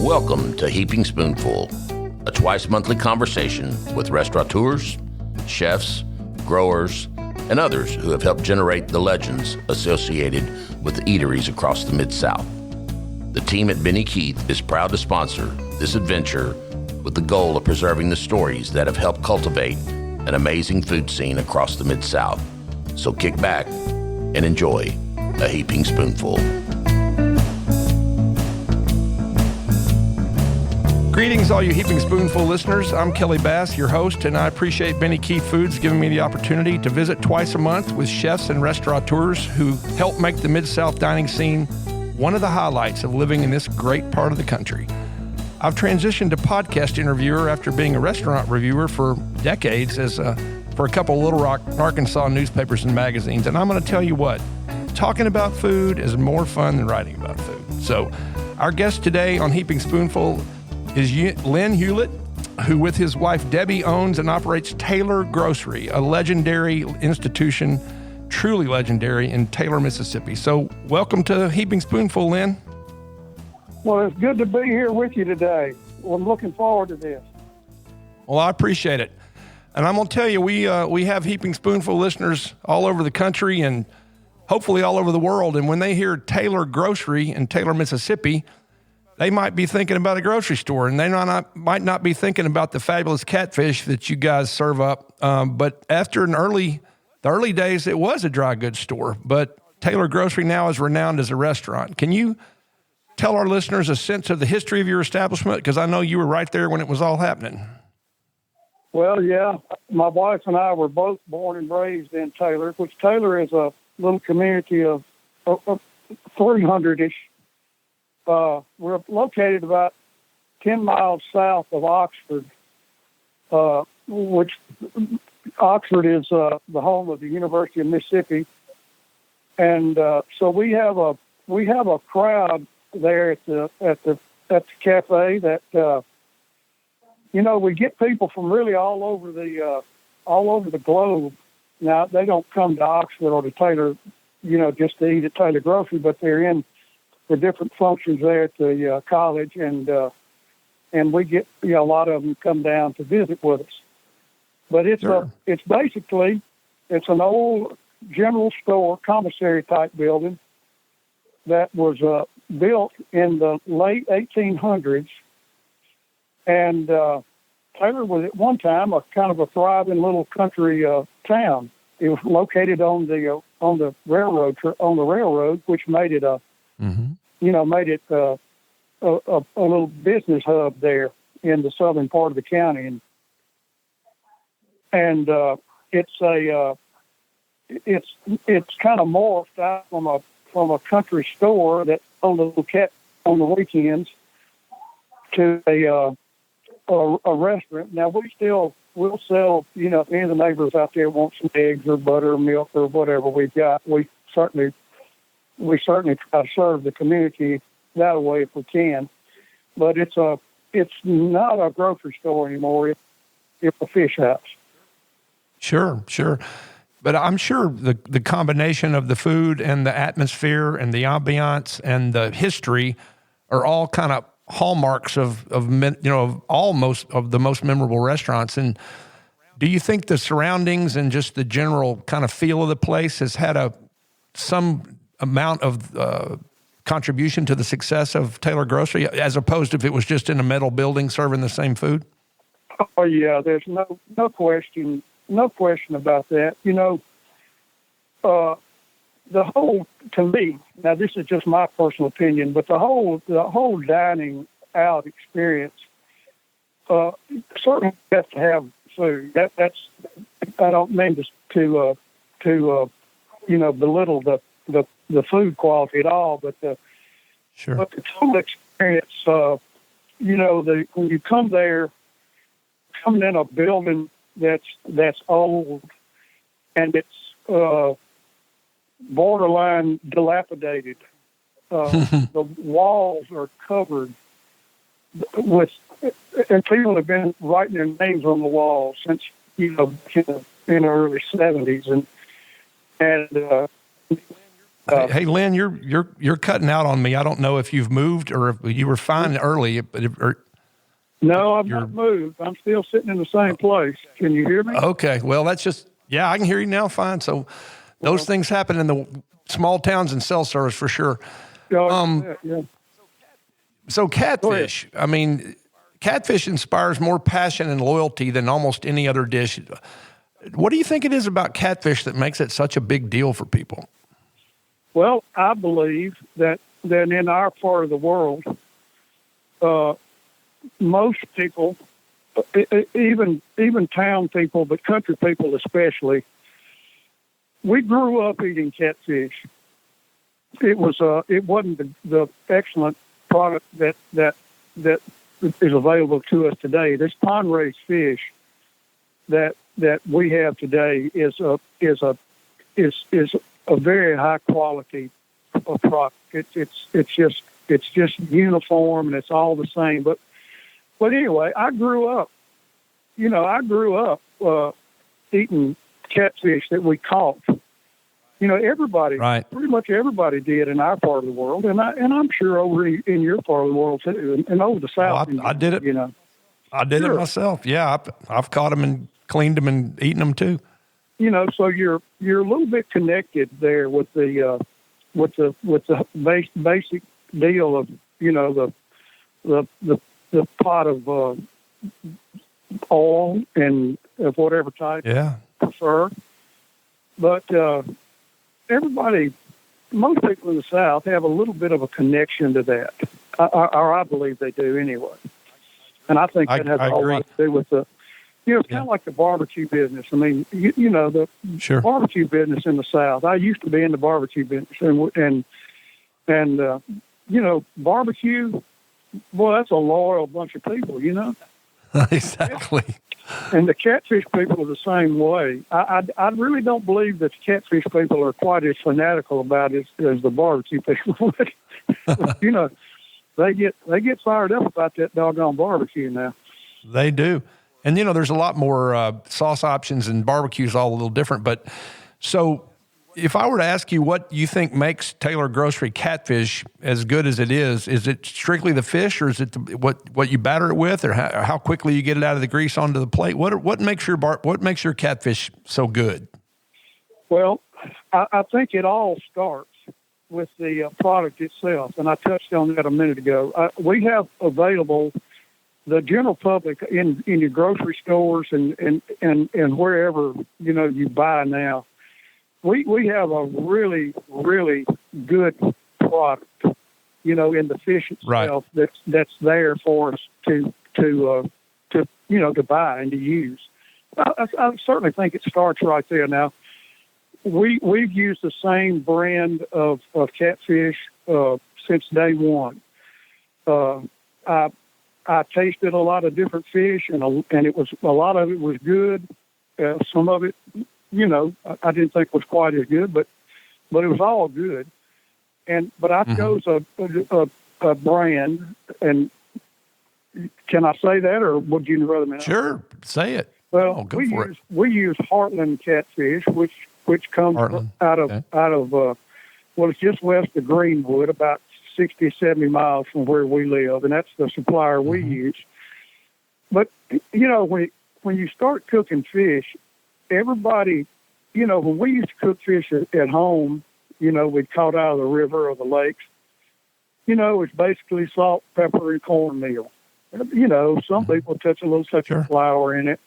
Welcome to Heaping Spoonful, a twice-monthly conversation with restaurateurs, chefs, growers, and others who have helped generate the legends associated with eateries across the Mid-South. The team at Benny Keith is proud to sponsor this adventure with the goal of preserving the stories that have helped cultivate an amazing food scene across the Mid-South. So kick back and enjoy a Heaping Spoonful. Greetings, all you Heaping Spoonful listeners. I'm Kelly Bass, your host, and I appreciate Benny Keith Foods giving me the opportunity to visit twice a month with chefs and restaurateurs who help make the Mid-South dining scene one of the highlights of living in this great part of the country. I've transitioned to podcast interviewer after being a restaurant reviewer for decades for a couple of Little Rock, Arkansas newspapers and magazines, and I'm going to tell you what, talking about food is more fun than writing about food. So our guest today on Heaping Spoonful is Len Hewlett, who with his wife Debbie owns and operates Taylor Grocery, a legendary institution, truly legendary in Taylor, Mississippi. So welcome to Heaping Spoonful, Len. Well, it's good to be here with you today. Well, I'm looking forward to this. Well, I appreciate it. And I'm going to tell you, we have Heaping Spoonful listeners all over the country and hopefully all over the world. And when they hear Taylor Grocery in Taylor, Mississippi, they might be thinking about a grocery store, and they might not be thinking about the fabulous catfish that you guys serve up. But after the early days, it was a dry goods store. But Taylor Grocery now is renowned as a restaurant. Can you tell our listeners a sense of the history of your establishment? Because I know you were right there when it was all happening. Well, yeah, my wife and I were both born and raised in Taylor, which Taylor is a little community of 300-ish. We're located about 10 miles south of Oxford, which Oxford is the home of the University of Mississippi. And so we have a crowd there at the cafe that we get people from really all over the globe. Now they don't come to Oxford or to Taylor, just to eat at Taylor Grocery, but they're in for different functions there at the college, and we get a lot of them come down to visit with us. But it's basically an old general store, commissary type building that was built in the late 1800s, and Taylor was at one time a kind of a thriving little country town. It was located on the railroad, which made it a little business hub there in the southern part of the county, and it's kind of morphed out from a country store that owned a little cat on the weekends to a restaurant. Now we'll sell, if any of the neighbors out there want some eggs or butter or milk or whatever we've got, we certainly try to serve the community that way if we can. But it's not a grocery store anymore. It's a fish house. Sure. But I'm sure the combination of the food and the atmosphere and the ambiance and the history are all kind of hallmarks of almost of the most memorable restaurants. And do you think the surroundings and just the general kind of feel of the place has had some amount of contribution to the success of Taylor Grocery, as opposed to if it was just in a metal building serving the same food? Oh yeah, there's no question about that. The whole, to me, now this is just my personal opinion, but the whole dining out experience certainly has to have food. That's I don't mean to belittle the food quality at all, but the total experience. When you come there, coming in a building that's old and it's borderline dilapidated. The walls are covered with, and people have been writing their names on the walls since in the early 70s, and Hey, Lynn, you're cutting out on me. I don't know if you've moved or if you were fine early, but No, I've not moved. I'm still sitting in the same place. Can you hear me? okay. Well, that's just I can hear you now. Fine. So those things happen in the small towns and cell service for sure. Yeah. So catfish. I mean, catfish inspires more passion and loyalty than almost any other dish. What do you think it is about catfish that makes it such a big deal for people? Well, I believe that in our part of the world, most people, even town people, but country people especially, we grew up eating catfish. It wasn't the excellent product that is available to us today. This pond raised fish that we have today is a very high quality product. It's just uniform and it's all the same. But anyway, I grew up eating catfish that we caught. Everybody, right. Pretty much everybody did in our part of the world, and I'm sure over in your part of the world too, and over the South. Well, I did it. I did it myself. Yeah, I've caught them and cleaned them and eaten them too. So you're a little bit connected there with the basic deal of the pot of oil and of whatever type you prefer. But most people in the South have a little bit of a connection to that, or I believe they do anyway. And I think that has a whole lot to do with it's kind of like the barbecue business. I mean, the barbecue business in the South. I used to be in the barbecue business, and barbecue, boy, that's a loyal bunch of people, Exactly. And the catfish people are the same way. I really don't believe that the catfish people are quite as fanatical about it as the barbecue people. They get fired up about that doggone barbecue now. They do. And, there's a lot more sauce options, and barbecue's all a little different. But so if I were to ask you what you think makes Taylor Grocery catfish as good as it is it strictly the fish, or is it what you batter it with, or how quickly you get it out of the grease onto the plate? What makes your catfish so good? Well, I think it all starts with the product itself, and I touched on that a minute ago. We have available the general public in your grocery stores and wherever you buy now. We have a really, really good product, in the fish itself that's there for us to buy and to use. I certainly think it starts right there. Now, we've used the same brand of catfish since day one. I tasted a lot of different fish, and it was a lot of it was good. Some of it, I didn't think was quite as good, but it was all good. But I chose a brand, and can I say that, or would you rather me? Sure, say it. Well, we use Heartland catfish, which comes out of it's just west of Greenwood, about 60, 70 miles from where we live, and that's the supplier we use. But when you start cooking fish, everybody, when we used to cook fish at home, we'd caught out of the river or the lakes. It's basically salt, pepper, and cornmeal. Some people touch a little touch of flour in it,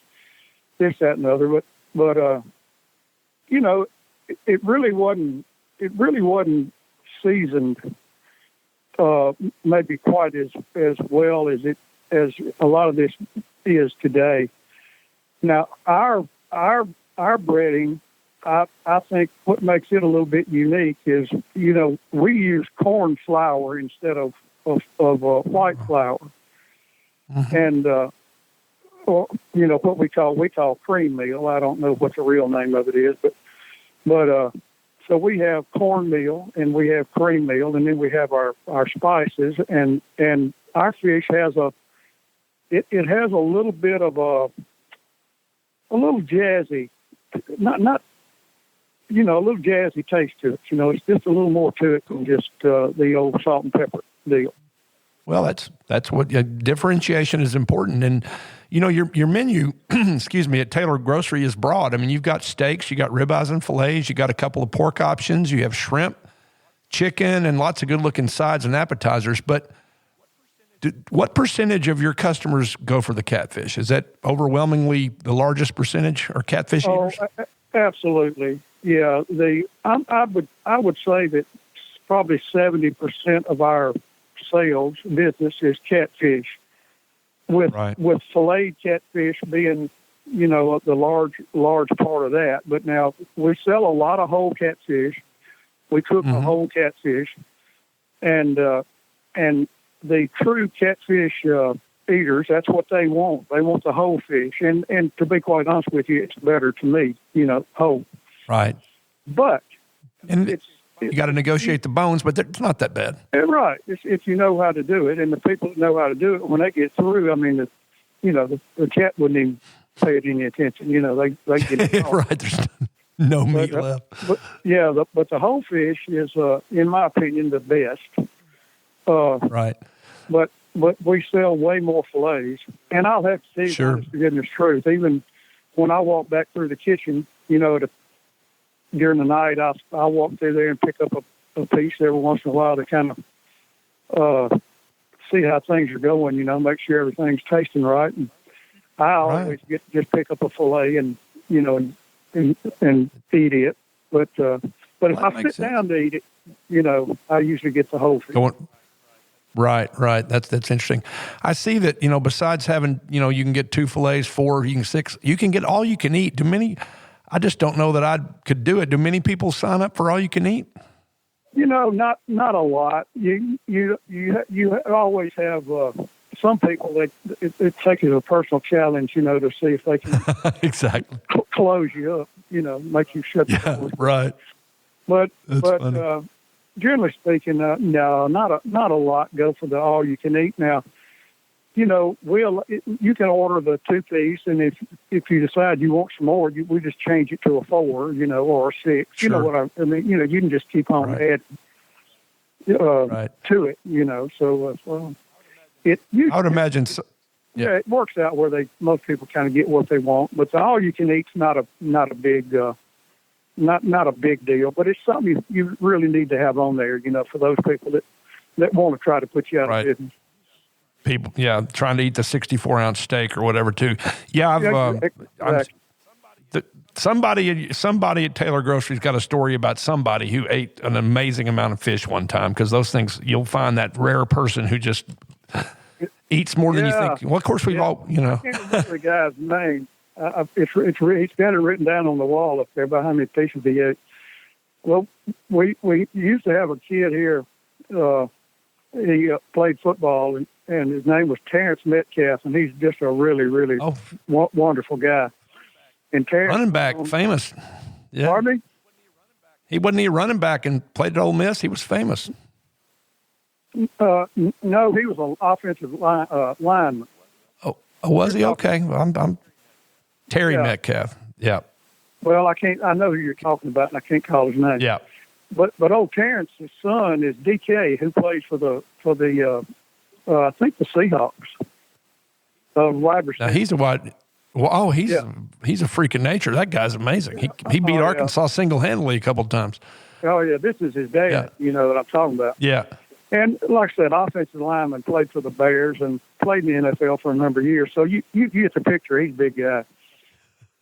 this, that, and the other. But it really wasn't seasoned, maybe quite as well as a lot of this is today. Now, our breading, I think what makes it a little bit unique is, we use corn flour instead of white flour. And, what we call cream meal. I don't know what the real name of it is, but so we have cornmeal and we have cream meal, and then we have our spices, and our fish has it has a little bit of a little jazzy, not a little jazzy taste to it. It's just a little more to it than just the old salt and pepper deal. Well, that's what differentiation is important. And, your menu, excuse me, at Taylor Grocery is broad. I mean, you've got steaks, you got ribeyes and fillets, you got a couple of pork options, you have shrimp, chicken, and lots of good-looking sides and appetizers. But what percentage of your customers go for the catfish? Is that overwhelmingly the largest percentage are catfish eaters? Absolutely. Yeah. I would say that probably 70% of our sales business is catfish, with filleted catfish being, the large part of that. But now we sell a lot of whole catfish. We cook a whole catfish, and the true catfish eaters, that's what they want. They want the whole fish, and to be quite honest with you, it's better to me, whole. Right. But you got to negotiate the bones, but it's not that bad. Right. If you know how to do it, and the people that know how to do it, when they get through, I mean, the cat wouldn't even pay it any attention. They get it right. There's no meat left. But the whole fish is, in my opinion, the best. Right. But we sell way more fillets, and I'll have to say, honest to goodness truth, even when I walk back through the kitchen, during the night, I walk through there and pick up a piece every once in a while to kind of see how things are going, make sure everything's tasting right. And I always just pick up a fillet and and eat it. But if I sit down to eat it, I usually get the whole fish. Right. That's interesting. I see that, besides having, you can get 2 fillets, 4, you can 6, you can get all you can eat. I just don't know that I could do it. Do many people sign up for all you can eat? Not a lot. You always have some people that it takes it a personal challenge, to see if they can exactly close you up, make you shut the door. Right. But generally speaking, no, not a lot go for the all you can eat. Now, you can order the 2-piece, and if you decide you want some more, we just change it to a 4, or a 6. Sure. You know what I mean? You can just keep on adding to it. So I would imagine. It works out where most people kind of get what they want, but the all you can eat's not a big not a big deal, but it's something you really need to have on there. For those people that want to try to put you out of business. People, trying to eat the 64-ounce steak or whatever too. Somebody at Taylor Grocery's got a story about somebody who ate an amazing amount of fish one time, because those things, you'll find that rare person who just eats more than you think. Well, of course, we've all, I can't remember the guy's name. He's got it written down on the wall up there about how many pieces he ate. Well, we used to have a kid here. He played football, and his name was Terrence Metcalf, and he's just a really, really wonderful guy. And Terrence, running back, famous. Yeah. Pardon me? He wasn't a running back and played at Ole Miss. He was famous. No, he was an offensive lineman. Oh, was he? Okay. I'm Terry Metcalf. Yeah. Well, I know who you're talking about, and I can't call his name. Yeah. But old Terrence's son is DK, who plays for the I think the Seahawks. Wide receiver. Now he's a wide. Well, he's a freak of nature. That guy's amazing. He beat Arkansas single-handedly a couple of times. Oh yeah, this is his dad. That I'm talking about. Yeah. And like I said, offensive lineman, played for the Bears and played in the NFL for a number of years. So you get the picture. He's a big guy.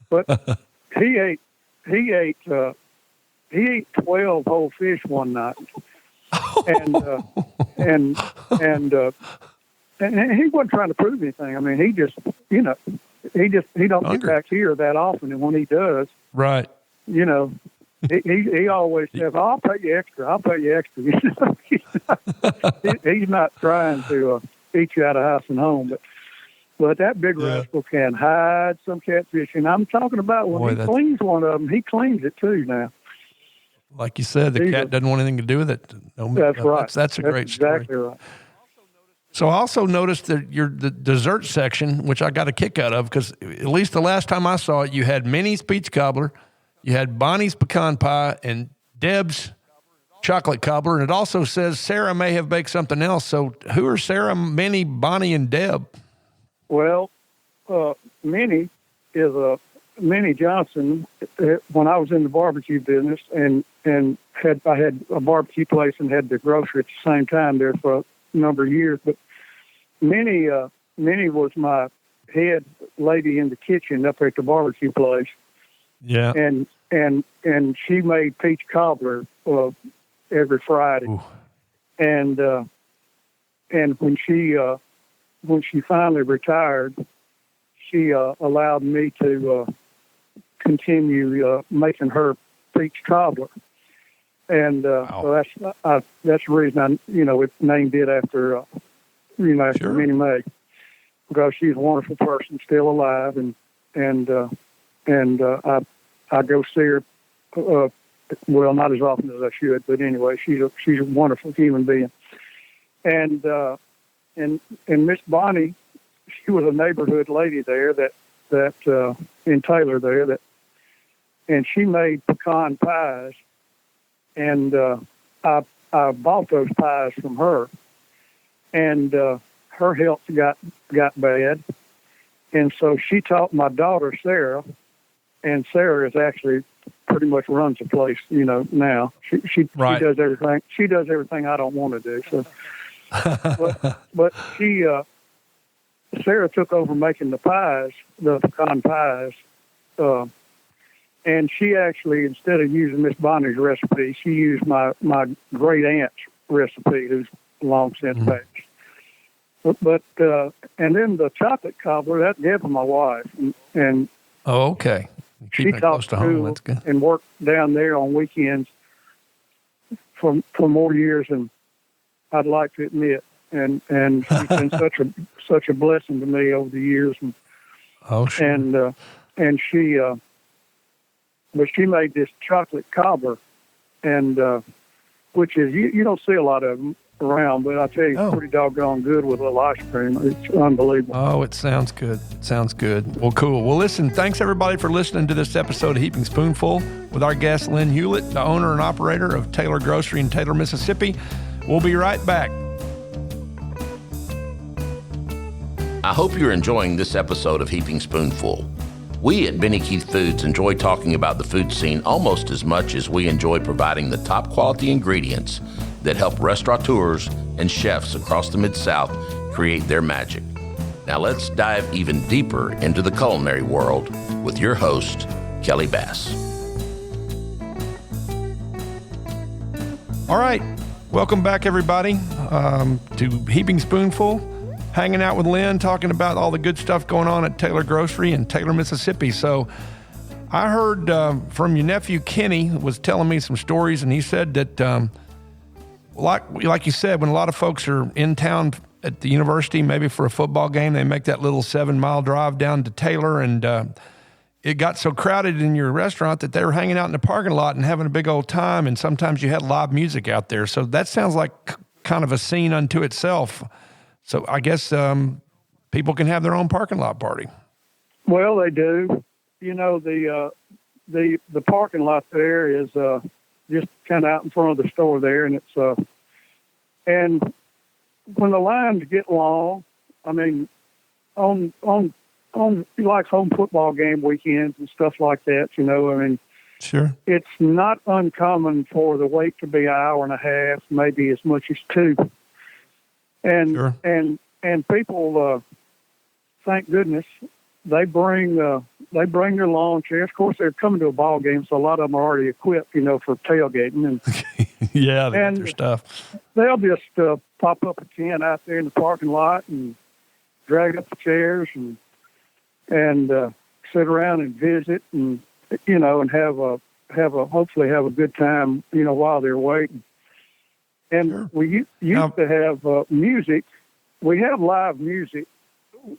But he ate 12 whole fish one night, and he wasn't trying to prove anything. I mean, he just he don't get back here that often, and when he does, right, he always says, "I'll pay you extra. I'll pay you extra." He's not trying to eat you out of house and home, but that big rascal can hide some catfish, and I'm talking about when he cleans one of them, he cleans it too now. Like you said, the cat doesn't want anything to do with it. That's right. That's a great story. Exactly right. So I also noticed that the dessert section, which I got a kick out of, because at least the last time I saw it, you had Minnie's Peach Cobbler, You had Bonnie's pecan pie and Deb's chocolate cobbler, and it also says Sarah may have baked something else. So who are Sarah, Minnie, Bonnie, and Deb? Well, Minnie is Minnie Johnson. When I was in the barbecue business and I had a barbecue place and had the grocery at the same time there for a number of years. But Minnie was my head lady in the kitchen up at the barbecue place. Yeah. And she made peach cobbler every Friday. Ooh. And when she finally retired, she allowed me to continue making her peach cobbler. And Wow. so that's the reason it named it after Sure. Minnie Mae, because she's a wonderful person, still alive, and I go see her. Well, not as often as I should, but anyway, she's a wonderful human being. And Miss Bonnie, she was a neighborhood lady there that in Taylor there and she made pecan pies, and I bought those pies from her, and her health got bad, and so she taught my daughter Sarah, and Sarah is actually pretty much runs the place, now. She Right. does everything. She does everything I don't want to do. So, but she Sarah took over making the pecan pies, and she actually, instead of using Miss Bonnie's recipe, she used my great aunt's recipe, who's long since passed. But and then the chocolate cobbler, that gave my wife, and Oh, okay. she Keeping it taught close to home. school That's good. and worked down there on weekends for more years than I'd like to admit. And she's been such a blessing to me over the years. Oh, sure. And she but she made this chocolate cobbler, and which is you don't see a lot of them around, but I tell you, it's pretty doggone good with a little ice cream. It's unbelievable. Oh, it sounds good. It sounds good. Well, cool. Well, listen, thanks everybody for listening to this episode of Heaping Spoonful with our guest, Lynn Hewlett, the owner and operator of Taylor Grocery in Taylor, Mississippi. We'll be right back. I hope you're enjoying this episode of Heaping Spoonful. We at Benny Keith Foods enjoy talking about the food scene almost as much as we enjoy providing the top quality ingredients that help restaurateurs and chefs across the Mid-South create their magic. Now let's dive even deeper into the culinary world with your host, Kelly Bass. All right. Welcome back, everybody, to Heaping Spoonful. Hanging out with Lynn, talking about all the good stuff going on at Taylor Grocery in Taylor, Mississippi. So I heard from your nephew, Kenny, was telling me some stories, and he said that, like you said, when a lot of folks are in town at the university, maybe for a football game, they make that little 7-mile drive down to Taylor, and it got so crowded in your restaurant that they were hanging out in the parking lot and having a big old time, and sometimes you had live music out there. So that sounds like kind of a scene unto itself. So I guess people can have their own parking lot party. Well, they do. The parking lot there is just kind of out in front of the store there, and it's and when the lines get long, I mean, on like home football game weekends and stuff like that, I mean, Sure. it's not uncommon for the wait to be an hour and a half, maybe as much as 2. And Sure. and people, thank goodness, they bring their lawn chairs. Of course, they're coming to a ball game, so a lot of them are already equipped, for tailgating, and Yeah, they got And- their stuff. they'll just pop up a tent out there in the parking lot and drag up the chairs and sit around and visit and and hopefully have a good time while they're waiting. And Sure. we used to have music. We have live music.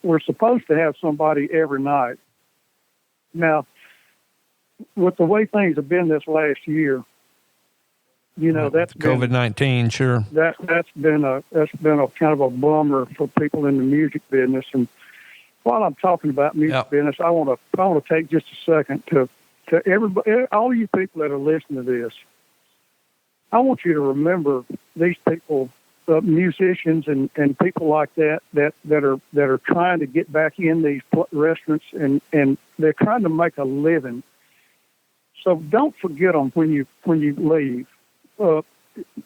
We're supposed to have somebody every night. Now, with the way things have been this last year, that's been COVID-19, sure. that's been a kind of a bummer for people in the music business. And while I'm talking about music Yeah. business, I want to take just a second to to everybody, all you people that are listening to this, I want you to remember these people, musicians and people like that are trying to get back in these restaurants and they're trying to make a living. So don't forget them when you leave.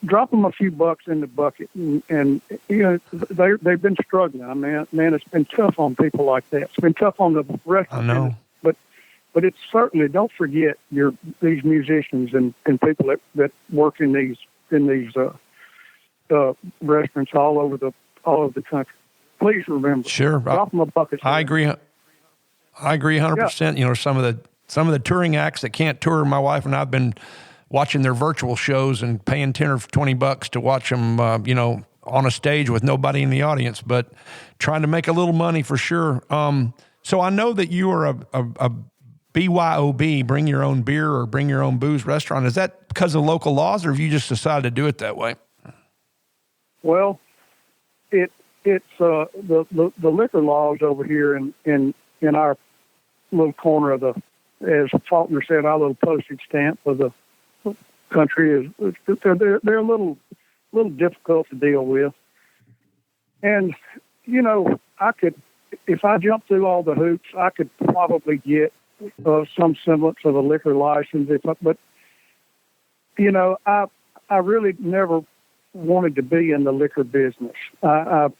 Drop them a few bucks in the bucket, and you know they've been struggling. I mean, man, it's been tough on people like that. It's been tough on the restaurant. I know. But it's certainly, don't forget these musicians and people that work in these restaurants all over the country. Please remember. Sure. Drop them a bucket. I agree 100%. Yeah. You know, some of the touring acts that can't tour, my wife and I've been watching their virtual shows and paying $10 or $20 to watch them, you know, on a stage with nobody in the audience, but trying to make a little money for sure. So I know that you are a BYOB, bring your own beer or bring your own booze restaurant. Is that because of local laws, or have you just decided to do it that way? Well, it's the liquor laws over here in our little corner of as Faulkner said, our little postage stamp of the country is they're a little difficult to deal with. And you know, if I jumped through all the hoops, I could probably get some semblance of a liquor license. But you know, I really never wanted to be in the liquor business.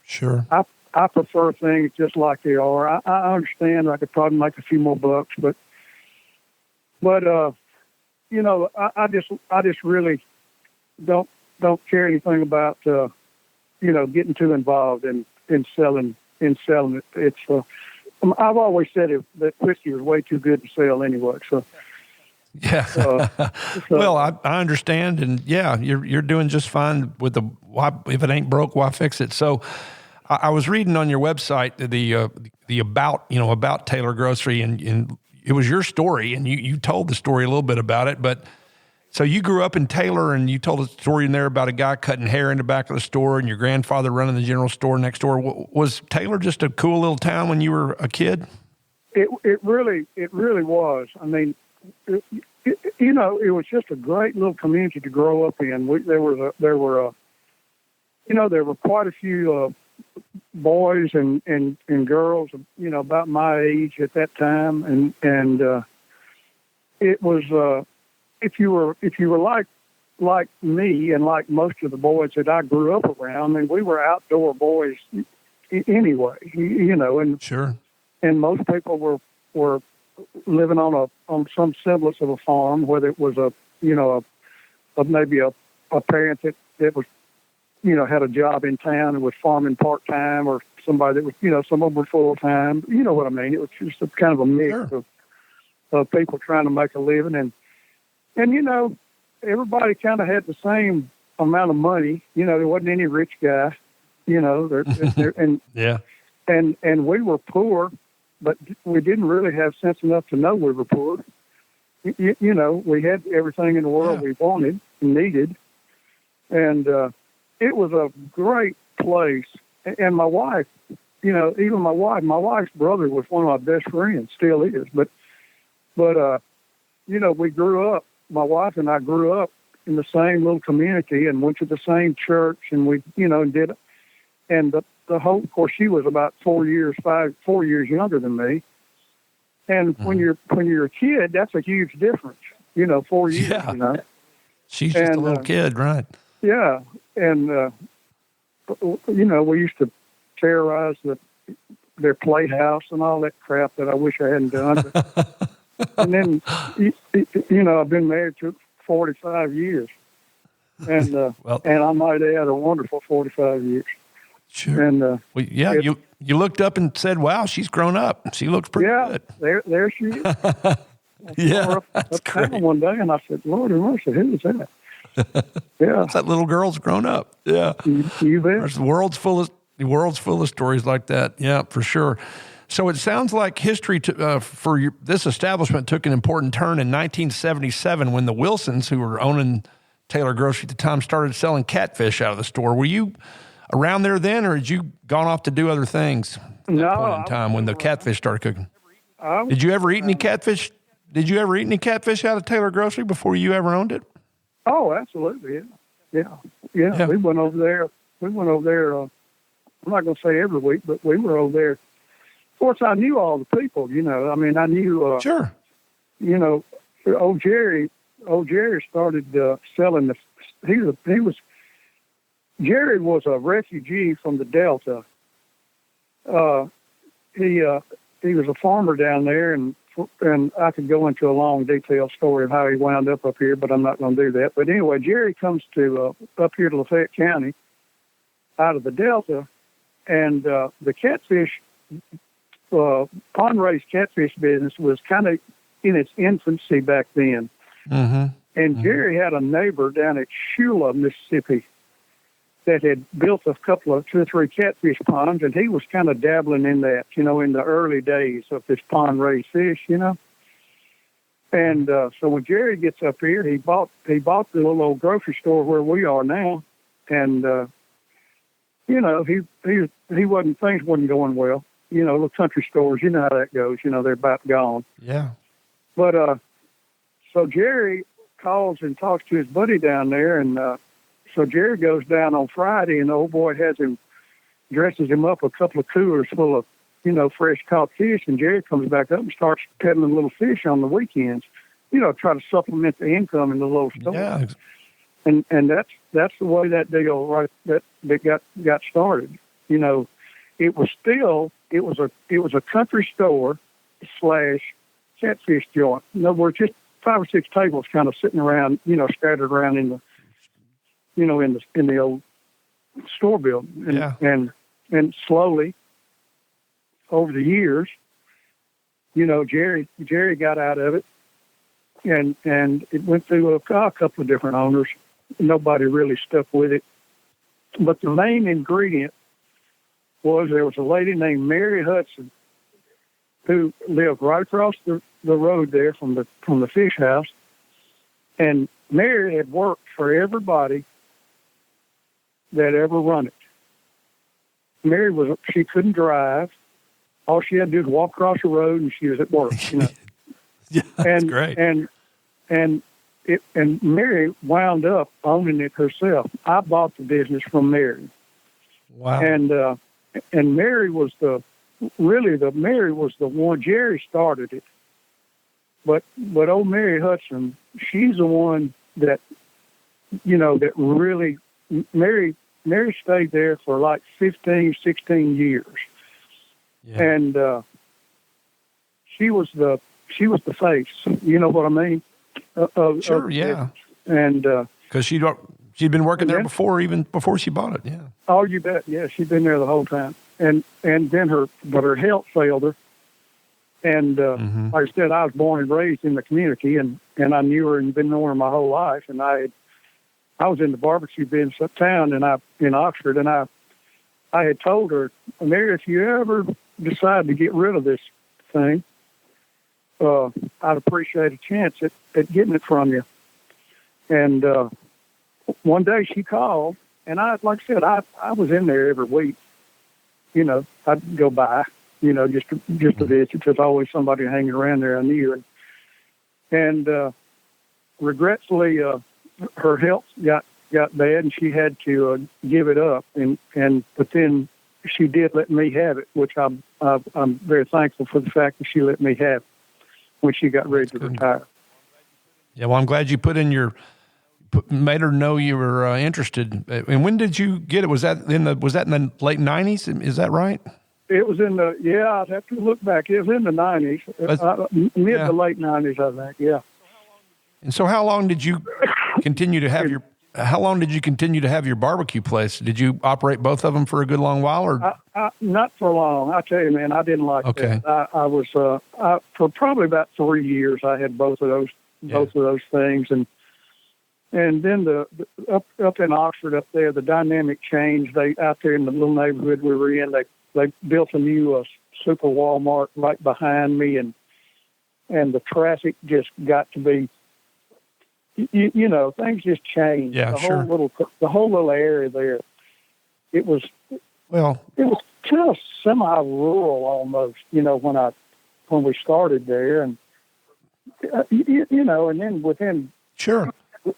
Sure. I prefer things just like they are. I understand I could probably make a few more bucks, but you know, I just really don't care anything about you know, getting too involved in selling it. It's I've always said that whiskey is way too good to sell anyway. So yeah. Well, I understand, and yeah, you're doing just fine with if it ain't broke, why fix it? So I was reading on your website the about Taylor Grocery, and it was your story, and you told the story a little bit about it, but so you grew up in Taylor, and you told a story in there about a guy cutting hair in the back of the store and your grandfather running the general store next door. Was Taylor just a cool little town when you were a kid? It really was. I mean, you know, it was just a great little community to grow up in. There were quite a few boys and girls, you know, about my age at that time, and it was if you were like me and like most of the boys that I grew up around, I mean, we were outdoor boys anyway, you know, and sure, and most people were living on some semblance of a farm, whether it was maybe a parent that was, you know, had a job in town and was farming part-time, or somebody that was, you know, some of them were full-time. You know what I mean? It was just a kind of a mix sure. of people trying to make a living. And you know, everybody kind of had the same amount of money. You know, there wasn't any rich guy, you know, and yeah. And we were poor, but we didn't really have sense enough to know we were poor. You know, we had everything in the world we wanted and needed. And it was a great place. And my wife, you know, even my wife's brother was one of my best friends, still is. But you know, we grew up, my wife and I grew up in the same little community and went to the same church, and we, you know, and the whole, of course, she was about 4 years younger than me. And when you're a kid, that's a huge difference, you know, 4 years, yeah. you know. She's just a little kid, right? Yeah. And, you know, we used to terrorize their playhouse and all that crap that I wish I hadn't done. And then, you know, I've been married to 45 years. And and I might add a wonderful 45 years. Sure. And well, yeah, you looked up and said, "Wow, she's grown up. She looks pretty good." There she is. Yeah, that's great. One day, and I said, "Lord have mercy, who is that?" Yeah, that little girl's grown up. Yeah, you bet. The world's full of stories like that. Yeah, for sure. So it sounds like history for this establishment took an important turn in 1977 when the Wilsons, who were owning Taylor Grocery at the time, started selling catfish out of the store. Were you around there then, or had you gone off to do other things at that point in time when the catfish started cooking? Did you ever eat any catfish Did you ever eat any catfish out of Taylor Grocery before you ever owned it? Oh, absolutely. Yeah. We went over there. I'm not going to say every week, but we were over there. Of course, I knew all the people, I mean, I knew, Sure. old Jerry started selling Jerry was a refugee from the Delta. He was a farmer down there, and I could go into a long detailed story of how he wound up here, but I'm not going to do that. But anyway, Jerry comes to up here to Lafayette County out of the Delta, and the catfish, pond-raised catfish business was kind of in its infancy back then. Mm-hmm. And Jerry had a neighbor down at Shula, Mississippi, that had built a couple of 2 or 3 catfish ponds, and he was kind of dabbling in that, in the early days of this pond-raised fish, And so when Jerry gets up here, he bought the little old grocery store where we are now, and things wasn't going well. The country stores, you know how that goes. They're about gone. Yeah. But so Jerry calls and talks to his buddy down there, and so Jerry goes down on Friday, and the old boy dresses him up a couple of coolers full of, fresh caught fish, and Jerry comes back up and starts peddling little fish on the weekends, try to supplement the income in the little store. Yeah. And that's the way that deal that got started. It was a country store / catfish joint. In other words, just 5 or 6 tables kind of sitting around, scattered around in the old store building. And slowly over the years, Jerry got out of it, and it went through a couple of different owners. Nobody really stuck with it. But the main ingredient was there was a lady named Mary Hudson who lived right across the road there from the fish house. And Mary had worked for everybody that ever run it. Mary she couldn't drive. All she had to do was walk across the road, and she was at work. Yeah, that's great. And Mary wound up owning it herself. I bought the business from Mary. Wow. And Mary was the one. Jerry started it, but old Mary Hudson, she's the one that that really Mary stayed there for like 15, 16 years. Yeah. And she was the face. You know what I mean? Sure, yeah. And because she'd been working there before, even before she bought it. Yeah. Oh, you bet. Yeah, she'd been there the whole time. And then her health failed her. And like I said, I was born and raised in the community, and I knew her and been knowing her my whole life. And I was in the barbecue business uptown, and in Oxford, and I had told her, Mary, if you ever decide to get rid of this thing, I'd appreciate a chance at getting it from you. And one day she called, and like I said, I was in there every week. I'd go by, just to visit. There's always somebody hanging around there I knew. And regretfully, her health got bad, and she had to give it up. But then she did let me have it, which I'm very thankful for the fact that she let me have it when she got ready to retire. Yeah, well, I'm glad you made her know you were interested. And when did you get it? Was that in the late 90s? Is that right? It was I'd have to look back. It was in the 90s, mid to late 90s, I think. Yeah. And so, how long did you continue to have your barbecue place? Did you operate both of them for a good long while, or not for long? I tell you, man, I didn't like that. I was for probably about 3 years. I had both of those things, and then up in Oxford up there, the dynamic changed. Out there in the little neighborhood we were in, they built a new super Walmart right behind me, and the traffic just got to be. Things just changed. Yeah, The whole little area there. It was kind of semi-rural almost. When we started there, and and then within Sure.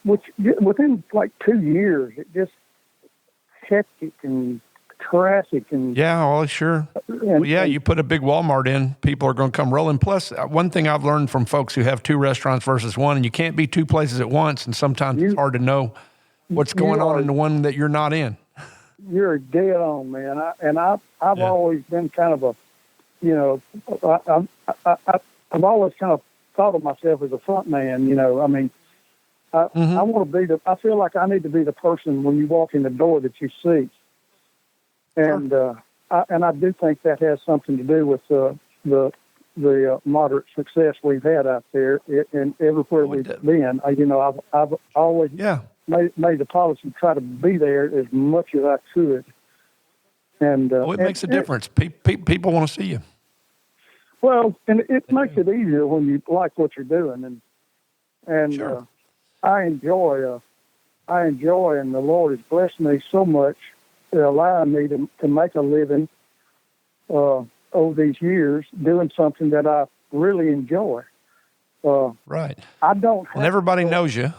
within like 2 years, it just hectic and traffic and Yeah, well, sure. Well, yeah, you put a big Walmart in, people are going to come rolling. Plus, one thing I've learned from folks who have 2 restaurants versus one, and you can't be 2 places at once, and sometimes it's hard to know what's going on in the one that you're not in. You're dead on, man. I've always been kind of a, I've always kind of thought of myself as a front man. I mean, I want to be I feel like I need to be the person when you walk in the door that you see. And I do think that has something to do with the moderate success we've had out there and everywhere we've been. I've always made the policy to try to be there as much as I could. And it makes a difference. People want to see you. Well, and it makes it easier when you like what you're doing, and sure. I enjoy, and the Lord has blessed me so much, allowing me to make a living over these years doing something that I really enjoy. Right. I don't. And everybody knows you.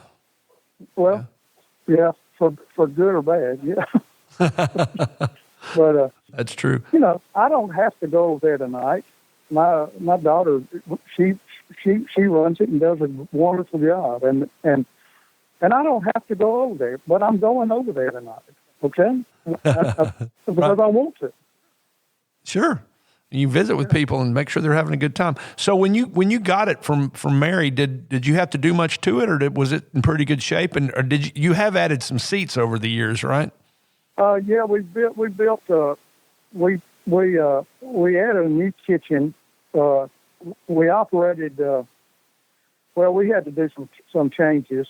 Well, yeah, for good or bad, yeah. But that's true. I don't have to go over there tonight. My daughter, she runs it and does a wonderful job, and I don't have to go over there, but I'm going over there tonight. Okay, because I want to. Sure, you visit with people and make sure they're having a good time. So when you got it from Mary, did you have to do much to it, or was it in pretty good shape? Or did you have added some seats over the years, right? Yeah, we built we added a new kitchen. We operated. We had to do some changes,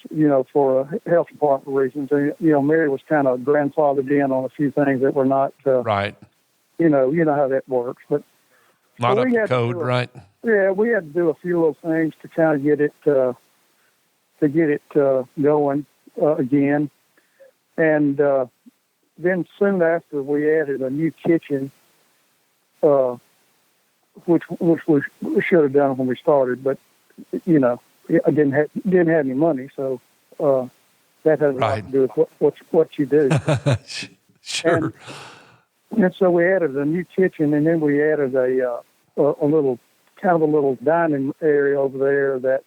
for health department reasons. And, Mary was kind of grandfathered in on a few things that were not right. You know how that works, but not up to code, right? Yeah, we had to do a few little things to kind of get it going again, and then soon after we added a new kitchen. Which we should have done when we started, but I didn't have any money, so that has a lot to do with what you do. Sure. And so we added a new kitchen, and then we added a little dining area over there that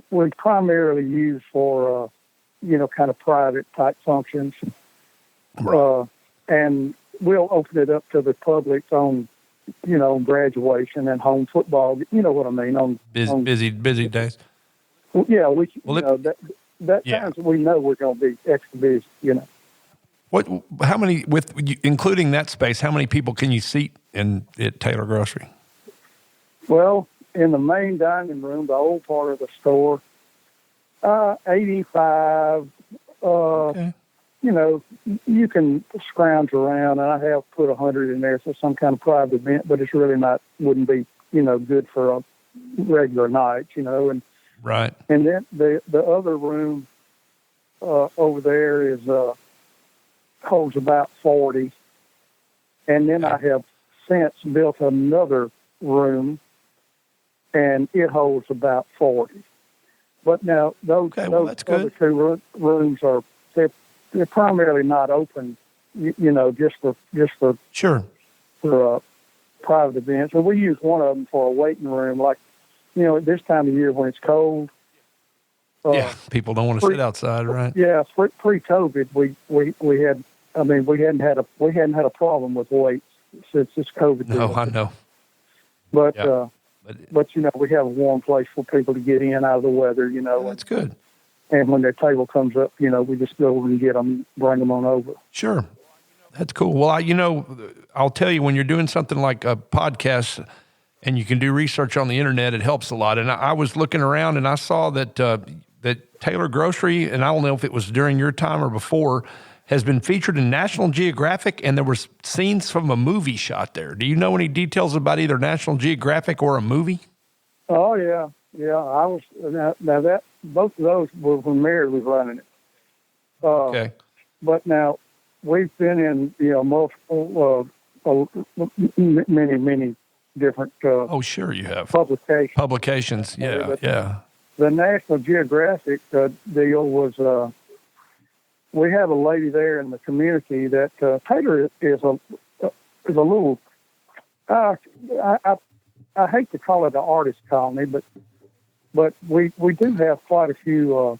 we primarily use for kind of private type functions, and we'll open it up to the public on graduation and home football. You know what I mean? On busy days. Yeah, times we know we're going to be extra busy. How many, including that space? How many people can you seat at Taylor Grocery? Well, in the main dining room, the old part of the store, 85. Okay. You can scrounge around, and I have put 100 in there for some kind of private event, but it's really wouldn't be, good for a regular night, and right. And then the other room over there is holds about 40, and then I have since built another room, and it holds about 40. But now those other 2 rooms are they're primarily not open, just for sure for private events. And we use one of them for a waiting room, like at this time of year when it's cold. People don't want to sit outside, right? Yeah, pre-COVID, we hadn't had a problem with weights since this COVID. No, I know. But we have a warm place for people to get in out of the weather. That's good. And when their table comes up, we just go over and get them, bring them on over. Sure. That's cool. Well, I'll tell you, when you're doing something like a podcast and you can do research on the internet, it helps a lot. And I was looking around and I saw that Taylor Grocery, and I don't know if it was during your time or before, has been featured in National Geographic, and there were scenes from a movie shot there. Do you know any details about either National Geographic or a movie? Oh, yeah. Yeah, I was now that both of those were when Mary was running it. Okay. But now we've been in multiple many different Oh, sure you have. publications. Publications, yeah. The National Geographic deal was we have a lady there in the community that Taylor is a little. I hate to call it an artist colony, but we do have quite a few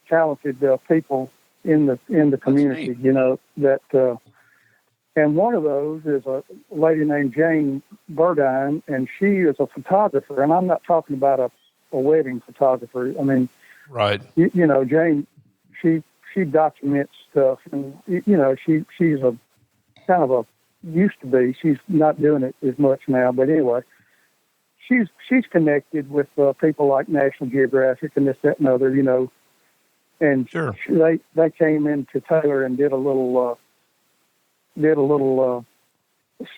talented people in the community. You know that, and one of those is a lady named Jane Burdine, and she is a photographer. And I'm not talking about a wedding photographer. I mean, right? You know, Jane, she documents stuff, and you know, she's a kind of a used to be. She's not doing it as much now, but anyway, she's connected with people like National Geographic and this, that, and other. You know, and sure, they came into Taylor and did a little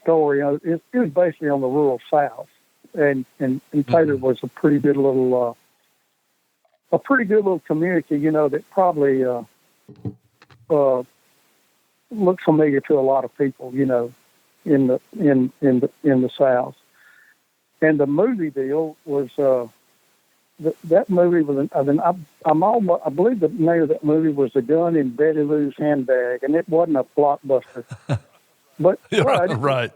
story. It was basically on the rural South, and Taylor was a pretty good little community. You know, that probably looked familiar to a lot of people. You know, in the South, and the movie deal was. That movie was. I believe the name of that movie was "The Gun in Betty Lou's Handbag," and it wasn't a blockbuster. But right.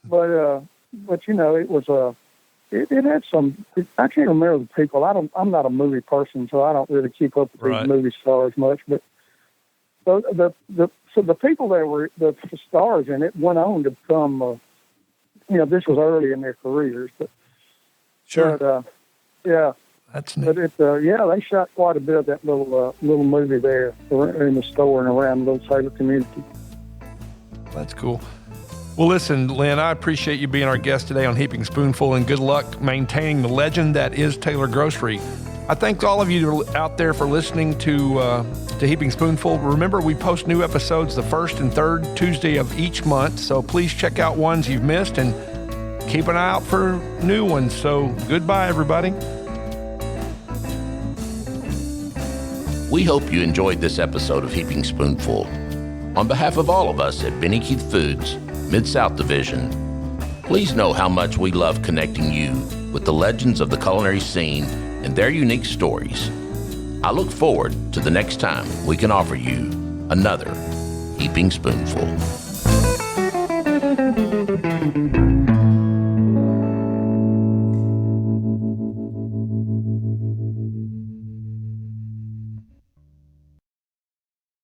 But you know, it was it had some. I can't remember the people. I'm not a movie person, so I don't really keep up with these movie stars much. But the people that were the stars in it went on to become. You know, this was early in their careers, but sure. But, yeah. That's neat. But they shot quite a bit of that little movie there in the store and around the little Taylor community. That's cool. Well, listen, Lynn, I appreciate you being our guest today on Heaping Spoonful, and good luck maintaining the legend that is Taylor Grocery. I thank all of you out there for listening to Heaping Spoonful. Remember, we post new episodes the first and third Tuesday of each month, so please check out ones you've missed and keep an eye out for new ones. So goodbye, everybody. We hope you enjoyed this episode of Heaping Spoonful. On behalf of all of us at Benny Keith Foods, Mid-South Division, please know how much we love connecting you with the legends of the culinary scene and their unique stories. I look forward to the next time we can offer you another Heaping Spoonful.